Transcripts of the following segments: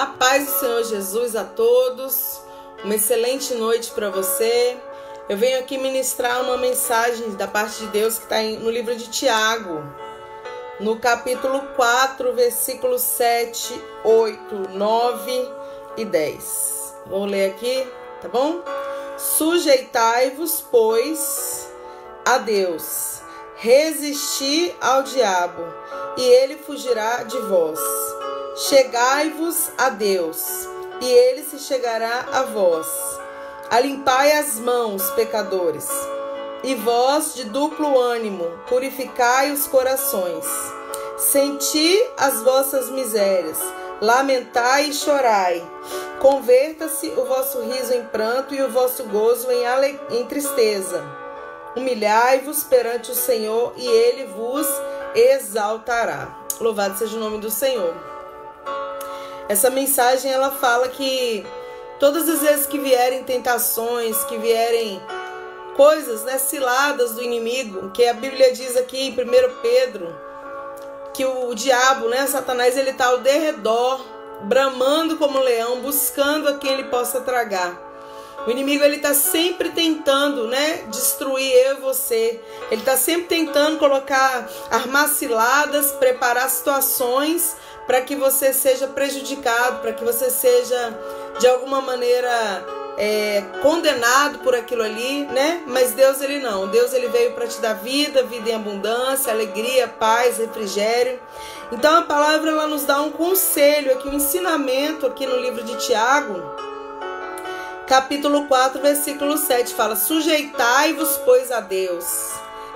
A paz do Senhor Jesus a todos, uma excelente noite para você. Eu venho aqui ministrar uma mensagem da parte de Deus que está no livro de Tiago, no capítulo 4, versículos 7, 8, 9 e 10. Vou ler aqui, tá bom? Sujeitai-vos, pois, a Deus, resisti ao diabo, e ele fugirá de vós. Chegai-vos a Deus, e ele se chegará a vós. Alimpai as mãos, pecadores, e vós de duplo ânimo, purificai os corações. Senti as vossas misérias, lamentai e chorai. Converta-se o vosso riso em pranto e o vosso gozo em tristeza. Humilhai-vos perante o Senhor, e ele vos exaltará. Louvado seja o nome do Senhor. Essa mensagem ela fala que todas as vezes que vierem tentações, que vierem coisas, ciladas do inimigo, que a Bíblia diz aqui em 1 Pedro, que o diabo, Satanás, ele está ao derredor, bramando como um leão, buscando a quem ele possa tragar. O inimigo, ele está sempre tentando, destruir eu e você. Ele está sempre tentando armar ciladas, preparar situações para que você seja prejudicado, para que você seja, de alguma maneira, condenado por aquilo ali, Mas Deus, ele não. Deus, ele veio para te dar vida, vida em abundância, alegria, paz, refrigério. Então, a palavra, ela nos dá um conselho aqui, um ensinamento aqui no livro de Tiago, capítulo 4, versículo 7, fala: sujeitai-vos, pois, a Deus,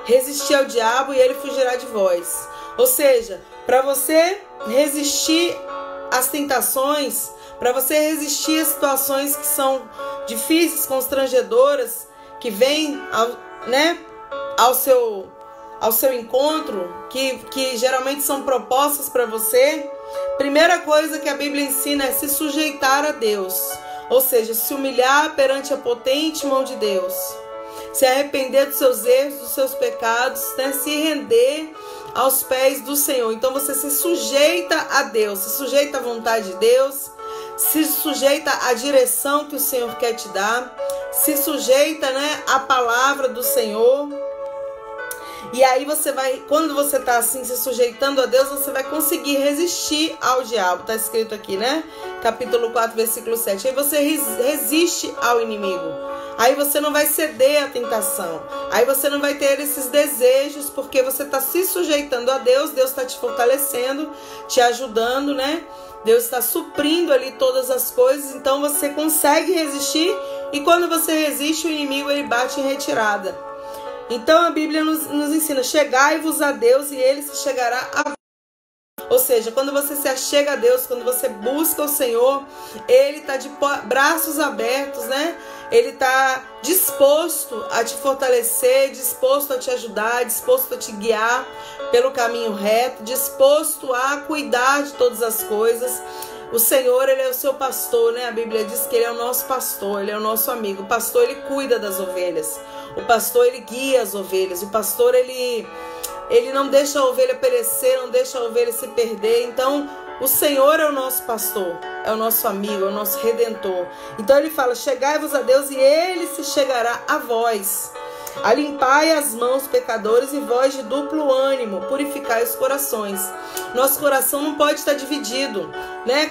resisti ao diabo e ele fugirá de vós. Ou seja, para você resistir às tentações, para você resistir às situações que são difíceis, constrangedoras, que vêm ao seu encontro, que geralmente são propostas para você, primeira coisa que a Bíblia ensina é se sujeitar a Deus. Ou seja, se humilhar perante a potente mão de Deus, se arrepender dos seus erros, dos seus pecados, se render aos pés do Senhor. Então você se sujeita a Deus, se sujeita à vontade de Deus, se sujeita à direção que o Senhor quer te dar, se sujeita à palavra do Senhor. E aí você vai, quando você está assim se sujeitando a Deus, você vai conseguir resistir ao diabo. Está escrito aqui, Capítulo 4, versículo 7. Aí você resiste ao inimigo. Aí você não vai ceder à tentação. Aí você não vai ter esses desejos, porque você está se sujeitando a Deus. Deus está te fortalecendo, te ajudando, Deus está suprindo ali todas as coisas. Então você consegue resistir. E quando você resiste, o inimigo ele bate em retirada. Então a Bíblia nos ensina: chegai-vos a Deus e ele se chegará a vós. Ou seja, quando você se achega a Deus, quando você busca o Senhor, ele está de braços abertos, Ele está disposto a te fortalecer, disposto a te ajudar, disposto a te guiar pelo caminho reto, disposto a cuidar de todas as coisas. O Senhor, ele é o seu pastor, A Bíblia diz que ele é o nosso pastor, ele é o nosso amigo. O pastor, ele cuida das ovelhas. O pastor, ele guia as ovelhas. O pastor, ele não deixa a ovelha perecer, não deixa a ovelha se perder. Então, o Senhor é o nosso pastor, é o nosso amigo, é o nosso redentor. Então, ele fala: chegai-vos a Deus e ele se chegará a vós. Alimpai as mãos, pecadores, e vós de duplo ânimo, purificai os corações. Nosso coração não pode estar dividido,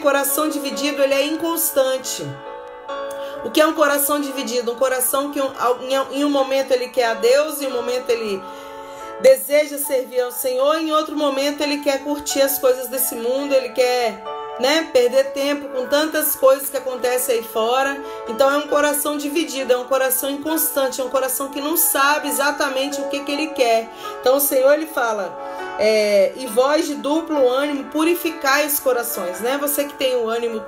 Coração dividido, ele é inconstante. O que é um coração dividido? Um coração que em um momento ele quer a Deus, em um momento ele deseja servir ao Senhor, em outro momento ele quer curtir as coisas desse mundo, ele quer perder tempo com tantas coisas que acontecem aí fora. Então é um coração dividido, é um coração inconstante, é um coração que não sabe exatamente o que ele quer. Então o Senhor, ele fala: e vós de duplo ânimo, purificai os corações, Você que tem o ânimo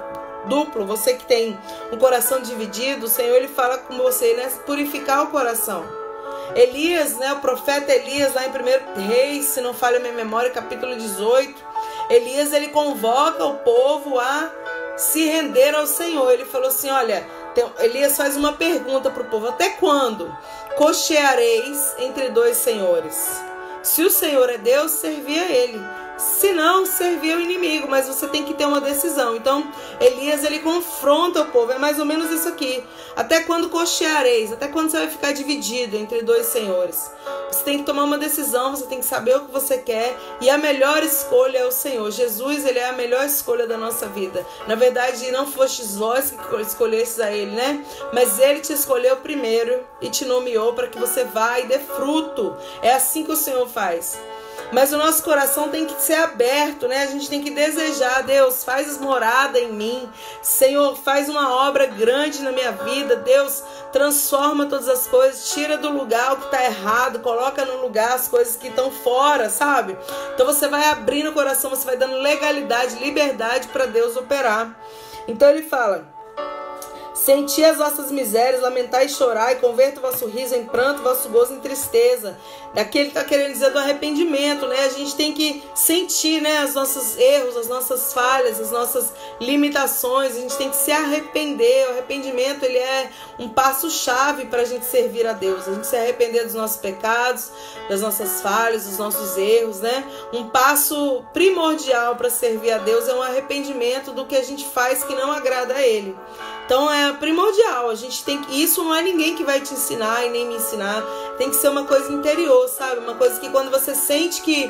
duplo, você que tem um coração dividido, o Senhor, ele fala com você, purificar o coração. Elias, o profeta Elias, lá em 1 Reis, se não falha a minha memória, capítulo 18, Elias, ele convoca o povo a se render ao Senhor. Ele falou assim: olha, Elias faz uma pergunta para o povo: até quando cocheareis entre dois senhores? Se o Senhor é Deus, servi a ele. se não servir ao inimigo, mas você tem que ter uma decisão. Então Elias, ele confronta o povo, é mais ou menos isso aqui: até quando cocheareis? Até quando você vai ficar dividido entre dois senhores? Você tem que tomar uma decisão, você tem que saber o que você quer, e a melhor escolha é o Senhor. Jesus, ele é a melhor escolha da nossa vida. Na verdade, não fostes vós que escolhestes a ele, né? Mas ele te escolheu primeiro e te nomeou para que você vá e dê fruto. É assim que o Senhor faz. Mas o nosso coração tem que ser aberto, né? A gente tem que desejar: Deus, faz morada em mim. Senhor, faz uma obra grande na minha vida. Deus, transforma todas as coisas, tira do lugar o que está errado, coloca no lugar as coisas que estão fora, sabe? Então você vai abrindo o coração, você vai dando legalidade, liberdade para Deus operar. Então ele fala: senti as vossas misérias, lamentai e chorai, converta o vosso riso em pranto, vosso gozo em tristeza. Daqui ele está querendo dizer do arrependimento, né? A gente tem que sentir, né, os nossos erros, as nossas falhas, as nossas limitações. A gente tem que se arrepender. O arrependimento, ele é um passo-chave para a gente servir a Deus. A gente se arrepender dos nossos pecados, das nossas falhas, dos nossos erros, né? Um passo primordial para servir a Deus é um arrependimento do que a gente faz que não agrada a Ele. Então é primordial, a gente tem que... Isso não é ninguém que vai te ensinar e nem me ensinar. Tem que ser uma coisa interior, sabe? Uma coisa que quando você sente que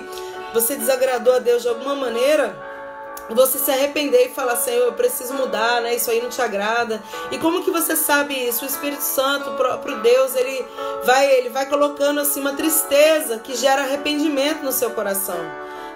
você desagradou a Deus de alguma maneira, você se arrepender e falar: Senhor, eu preciso mudar, né? Isso aí não te agrada. E como que você sabe isso? O Espírito Santo, o próprio Deus, ele vai colocando assim uma tristeza que gera arrependimento no seu coração.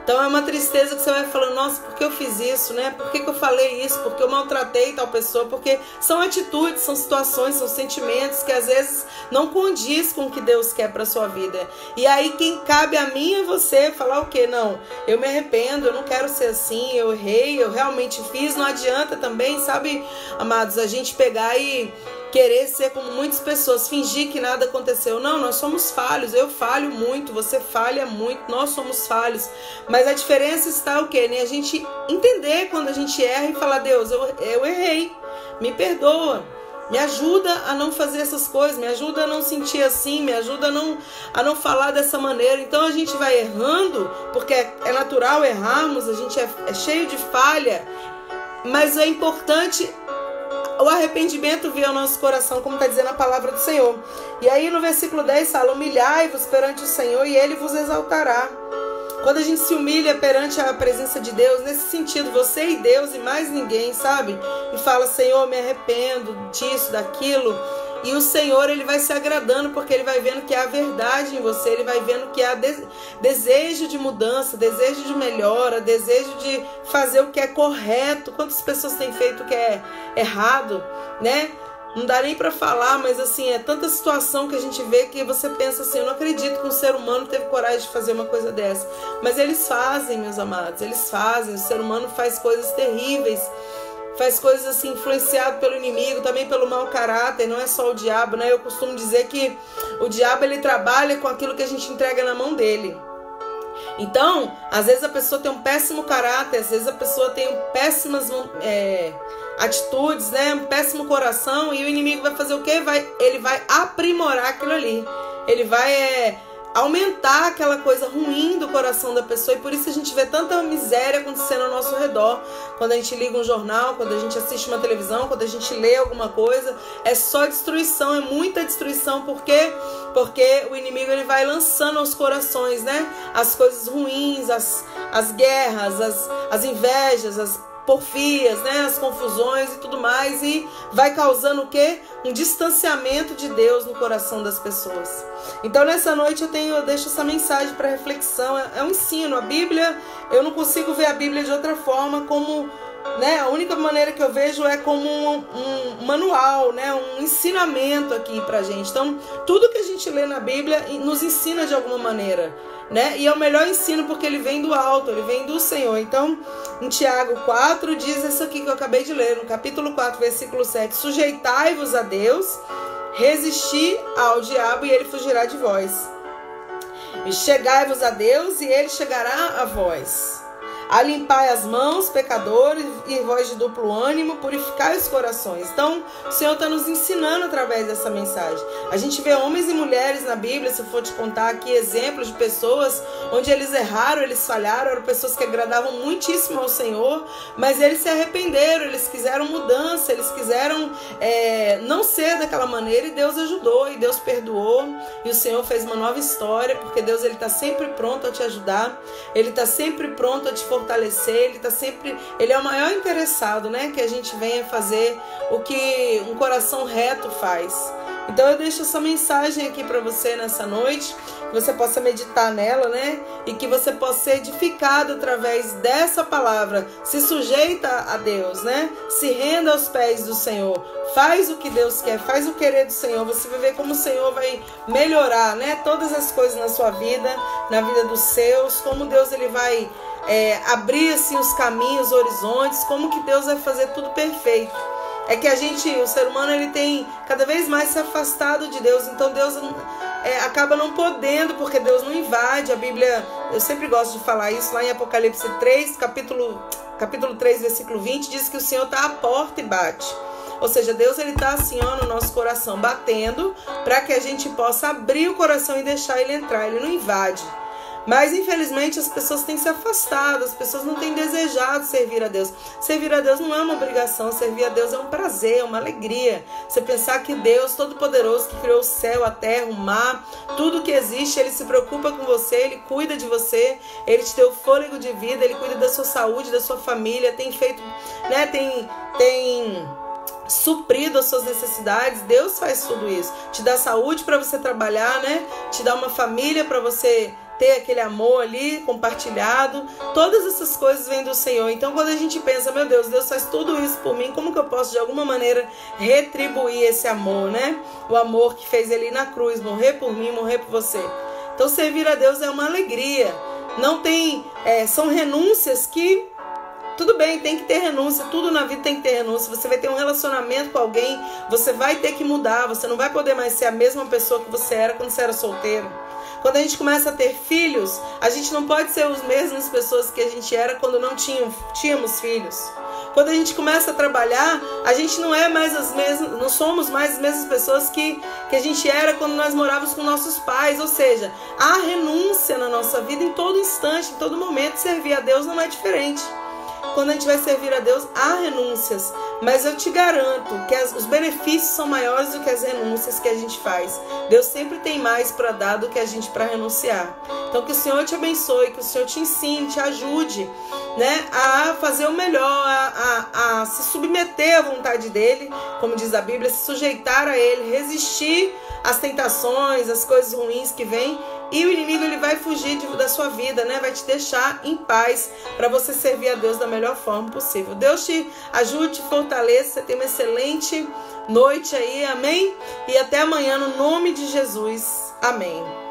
Então é uma tristeza que você vai falando: nossa, por que eu fiz isso, né? Por que eu falei isso? Por que eu maltratei tal pessoa? Porque são atitudes, são situações, são sentimentos que às vezes não condiz com o que Deus quer para sua vida. E aí quem cabe a mim é você falar o quê? Não, eu me arrependo, eu não quero ser assim, eu errei, eu realmente fiz. Não adianta também, sabe, amados, a gente pegar e querer ser como muitas pessoas, fingir que nada aconteceu. Não, nós somos falhos, eu falho muito, você falha muito, nós somos falhos. Mas a diferença está o quê? Né? A gente entender quando a gente erra e falar: Deus, eu errei, me perdoa, me ajuda a não fazer essas coisas, me ajuda a não sentir assim, me ajuda a não falar dessa maneira. Então a gente vai errando, porque é natural errarmos, a gente é cheio de falha, mas é importante o arrependimento vir ao nosso coração, como está dizendo a palavra do Senhor. E aí no versículo 10 fala: humilhai-vos perante o Senhor e Ele vos exaltará. Quando a gente se humilha perante a presença de Deus, nesse sentido, você e Deus e mais ninguém, sabe? E fala: Senhor, me arrependo disso, daquilo. E o Senhor, ele vai se agradando, porque ele vai vendo que há verdade em você, ele vai vendo que há desejo de mudança, desejo de melhora, desejo de fazer o que é correto. Quantas pessoas têm feito o que é errado, né? Não dá nem para falar, mas assim, é tanta situação que a gente vê que você pensa assim: eu não acredito que um ser humano teve coragem de fazer uma coisa dessa. Mas eles fazem, meus amados, eles fazem. O ser humano faz coisas terríveis, faz coisas assim, influenciado pelo inimigo, também pelo mau caráter. Não é só o diabo, né? Eu costumo dizer que o diabo, ele trabalha com aquilo que a gente entrega na mão dele. Então, às vezes a pessoa tem um péssimo caráter, às vezes a pessoa tem péssimas atitudes, né? Um péssimo coração, e o inimigo vai fazer o quê? Ele vai aprimorar aquilo ali. Ele vai aumentar aquela coisa ruim do coração da pessoa. E por isso a gente vê tanta miséria acontecendo ao nosso redor. Quando a gente liga um jornal, quando a gente assiste uma televisão, quando a gente lê alguma coisa, é só destruição, é muita destruição. Por quê? Porque o inimigo, ele vai lançando aos corações, né, as coisas ruins, as guerras, as invejas, as porfias, né, as confusões e tudo mais, e vai causando o quê? Um distanciamento de Deus no coração das pessoas. Então nessa noite eu deixo essa mensagem para reflexão. É um ensino. A Bíblia, eu não consigo ver a Bíblia de outra forma, como, né, a única maneira que eu vejo é como um manual, né, um ensinamento aqui pra gente. Então tudo que a gente lê na Bíblia nos ensina de alguma maneira, né? E é o melhor ensino porque ele vem do alto, ele vem do Senhor. Então, em Tiago 4 diz isso aqui que eu acabei de ler, no capítulo 4, versículo 7: sujeitai-vos a Deus, resisti ao diabo e ele fugirá de vós. E chegai-vos a Deus e ele chegará a vós. Alimpai as mãos, pecadores, e voz de duplo ânimo, purificai os corações. Então, o Senhor está nos ensinando através dessa mensagem. A gente vê homens e mulheres na Bíblia, se eu for te contar aqui exemplos de pessoas onde eles erraram, eles falharam, eram pessoas que agradavam muitíssimo ao Senhor, mas eles se arrependeram, eles quiseram mudança, eles quiseram não ser daquela maneira, e Deus ajudou, e Deus perdoou, e o Senhor fez uma nova história, porque Deus está sempre pronto a te ajudar, Ele está sempre pronto a te fortalecer, Ele é o maior interessado, né, que a gente venha fazer o que um coração reto faz. Então eu deixo essa mensagem aqui para você nessa noite, que você possa meditar nela, né? E que você possa ser edificado através dessa palavra. Se sujeita a Deus, né? Se renda aos pés do Senhor. Faz o que Deus quer, faz o querer do Senhor. Você vai ver como o Senhor vai melhorar, né? Todas as coisas na sua vida, na vida dos seus, como Deus ele vai abrir assim os caminhos, os horizontes, como que Deus vai fazer tudo perfeito. É que o ser humano, ele tem cada vez mais se afastado de Deus. Então Deus acaba não podendo, porque Deus não invade. A Bíblia, eu sempre gosto de falar isso, lá em Apocalipse 3, capítulo 3, versículo 20, diz que o Senhor está à porta e bate. Ou seja, Deus ele está assim, ó, no nosso coração, batendo, para que a gente possa abrir o coração e deixar ele entrar. Ele não invade. Mas infelizmente as pessoas têm se afastado, as pessoas não têm desejado servir a Deus. Servir a Deus não é uma obrigação, servir a Deus é um prazer, é uma alegria. Você pensar que Deus Todo-Poderoso, que criou o céu, a terra, o mar, tudo que existe, Ele se preocupa com você, Ele cuida de você, Ele te deu fôlego de vida, Ele cuida da sua saúde, da sua família, tem feito, né, tem suprido as suas necessidades. Deus faz tudo isso, te dá saúde para você trabalhar, né? Te dá uma família para você ter aquele amor ali compartilhado. Todas essas coisas vêm do Senhor. Então quando a gente pensa, meu Deus, Deus faz tudo isso por mim, como que eu posso de alguma maneira retribuir esse amor, né? O amor que fez Ele ir na cruz, morrer por mim, morrer por você. Então servir a Deus é uma alegria. Não tem, são renúncias que, tudo bem, tem que ter renúncia, tudo na vida tem que ter renúncia. Você vai ter um relacionamento com alguém, você vai ter que mudar, você não vai poder mais ser a mesma pessoa que você era quando você era solteiro. Quando a gente começa a ter filhos, a gente não pode ser as mesmas pessoas que a gente era quando não tínhamos filhos. Quando a gente começa a trabalhar, a gente não é mais as mesmas, não somos mais as mesmas pessoas que a gente era quando nós morávamos com nossos pais. Ou seja, há renúncia na nossa vida em todo instante, em todo momento. Servir a Deus não é diferente. Quando a gente vai servir a Deus, há renúncias. Mas eu te garanto que os benefícios são maiores do que as renúncias que a gente faz. Deus sempre tem mais para dar do que a gente para renunciar. Então que o Senhor te abençoe, que o Senhor te ensine, te ajude, né, a fazer o melhor, a se submeter à vontade dEle, como diz a Bíblia, se sujeitar a Ele, resistir às tentações, às coisas ruins que vêm. E o inimigo ele vai fugir da sua vida, né? Vai te deixar em paz para você servir a Deus da melhor forma possível. Deus te ajude, te fortaleça. Você tenha uma excelente noite aí, amém? E até amanhã no nome de Jesus, amém.